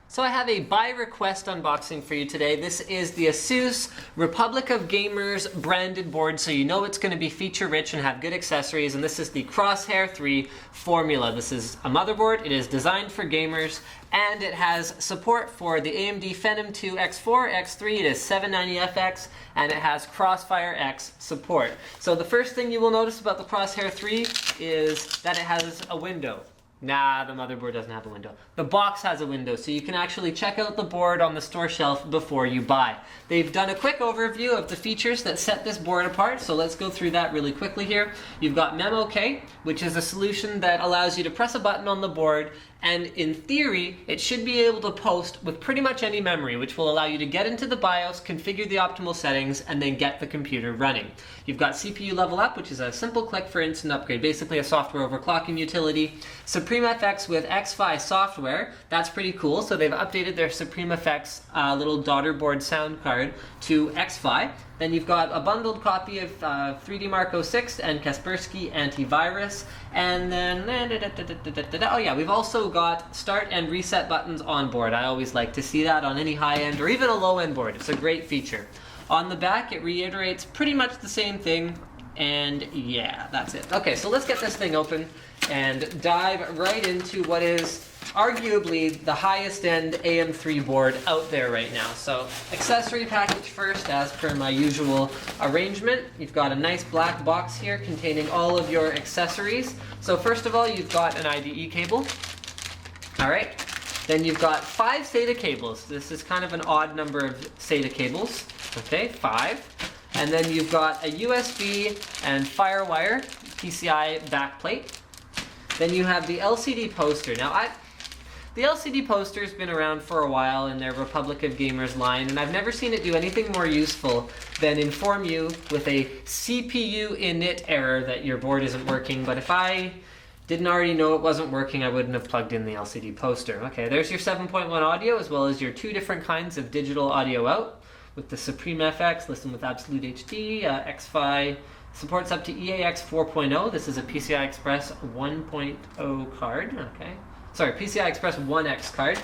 So I have a by request unboxing for you today. This is the ASUS Republic of Gamers branded board, so you know it's going to be feature rich and have good accessories, and this is the Crosshair 3 Formula. This is a motherboard, it is designed for gamers, and it has support for the AMD Phenom 2 X4, X3, it is 790FX, and it has Crossfire X support. So the first thing you will notice about the Crosshair 3 is that it has a window. Nah, the motherboard doesn't have a window. The box has a window, so you can actually check out the board on the store shelf before you buy. They've done a quick overview of the features that set this board apart, so let's go through that really quickly here. You've got MemOK, which is a solution that allows you to press a button on the board, and in theory, it should be able to post with pretty much any memory, which will allow you to get into the BIOS, configure the optimal settings, and then get the computer running. You've got CPU Level Up, which is a simple click for instant upgrade, basically a software overclocking utility. SupremeFX with XFi software, that's pretty cool. So they've updated their SupremeFX little daughter board sound card to XFi. Then you've got a bundled copy of 3D Mark 06 and Kaspersky Antivirus. And then, oh yeah, we've also got start and reset buttons on board. I always like to see that on any high-end or even a low-end board. It's a great feature. On the back, it reiterates pretty much the same thing. And yeah, that's it. Okay, so let's get this thing open and dive right into what is arguably the highest end AM3 board out there right now. So accessory package first, as per my usual arrangement. You've got a nice black box here containing all of your accessories. So first of all, you've got an IDE cable. All right. Then you've got 5 SATA cables. This is kind of an odd number of SATA cables. Okay, 5. And then you've got a USB and FireWire PCI backplate. Then you have the LCD poster. Now, the LCD poster's been around for a while in their Republic of Gamers line, and I've never seen it do anything more useful than inform you with a CPU init error that your board isn't working. But if I didn't already know it wasn't working, I wouldn't have plugged in the LCD poster. Okay, there's your 7.1 audio, as well as your 2 different kinds of digital audio out. With the SupremeFX, listen with Absolute HD, XFi supports up to EAX 4.0. This is a PCI Express 1.0 card. Okay, sorry, PCI Express 1X card.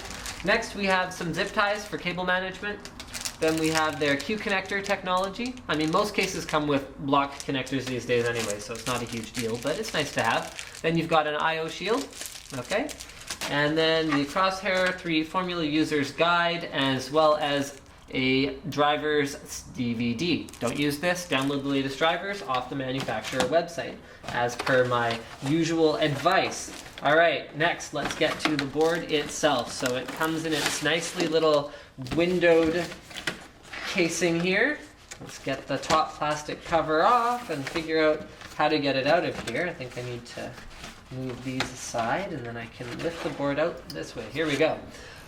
Next, we have some zip ties for cable management. Then we have their Q connector technology. I mean, most cases come with block connectors these days anyway, so it's not a huge deal, but it's nice to have. Then you've got an I/O shield. Okay, and then the Crosshair 3 Formula User's Guide, as well as a driver's DVD. Don't use this, download the latest drivers off the manufacturer website, as per my usual advice. All right, next let's get to the board itself. So it comes in its nicely little windowed casing here. Let's get the top plastic cover off and figure out how to get it out of here. I think I need to move these aside and then I can lift the board out this way. Here we go.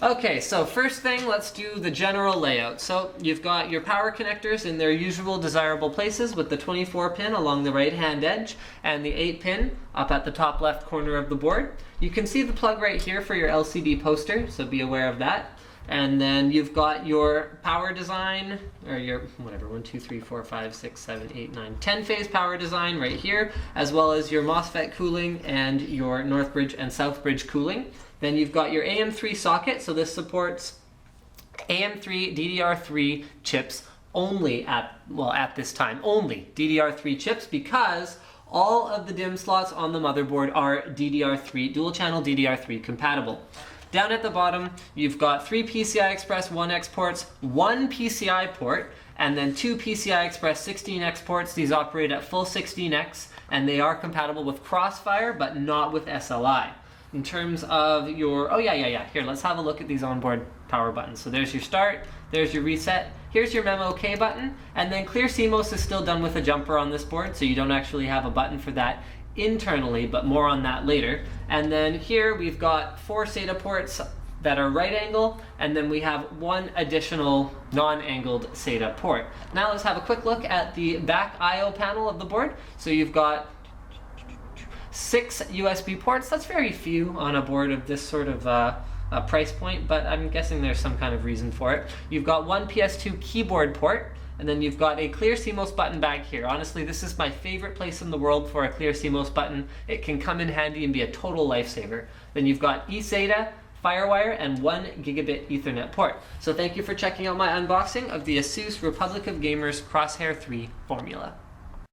Okay, so first thing, let's do the general layout. So you've got your power connectors in their usual desirable places with the 24 pin along the right hand edge and the 8 pin up at the top left corner of the board. You can see the plug right here for your LCD poster, so be aware of that. And then you've got your power design, or your whatever, 1, 2, 3, 4, 5, 6, 7, 8, 9, 10 phase power design right here, as well as your MOSFET cooling and your Northbridge and Southbridge cooling. Then you've got your AM3 socket, so this supports AM3 DDR3 chips only at this time, only DDR3 chips, because all of the DIMM slots on the motherboard are DDR3, dual channel DDR3 compatible. Down at the bottom, you've got 3 PCI Express 1X ports, 1 PCI port, and then 2 PCI Express 16X ports. These operate at full 16X, and they are compatible with Crossfire, but not with SLI. In terms of your, here, let's have a look at these onboard power buttons. So there's your start, there's your reset, here's your MemOK button, and then Clear CMOS is still done with a jumper on this board, so you don't actually have a button for that internally, but more on that later. And then here we've got 4 SATA ports that are right angle, and then we have 1 additional non-angled SATA port. Now let's have a quick look at the back I/O panel of the board. So you've got 6 USB ports. That's very few on a board of this sort of price point, but I'm guessing there's some kind of reason for it. You've got 1 PS2 keyboard port, and then you've got a Clear CMOS button back here. Honestly, this is my favorite place in the world for a Clear CMOS button. It can come in handy and be a total lifesaver. Then you've got eSATA, FireWire and 1 gigabit Ethernet port. So thank you for checking out my unboxing of the ASUS Republic of Gamers Crosshair 3 Formula.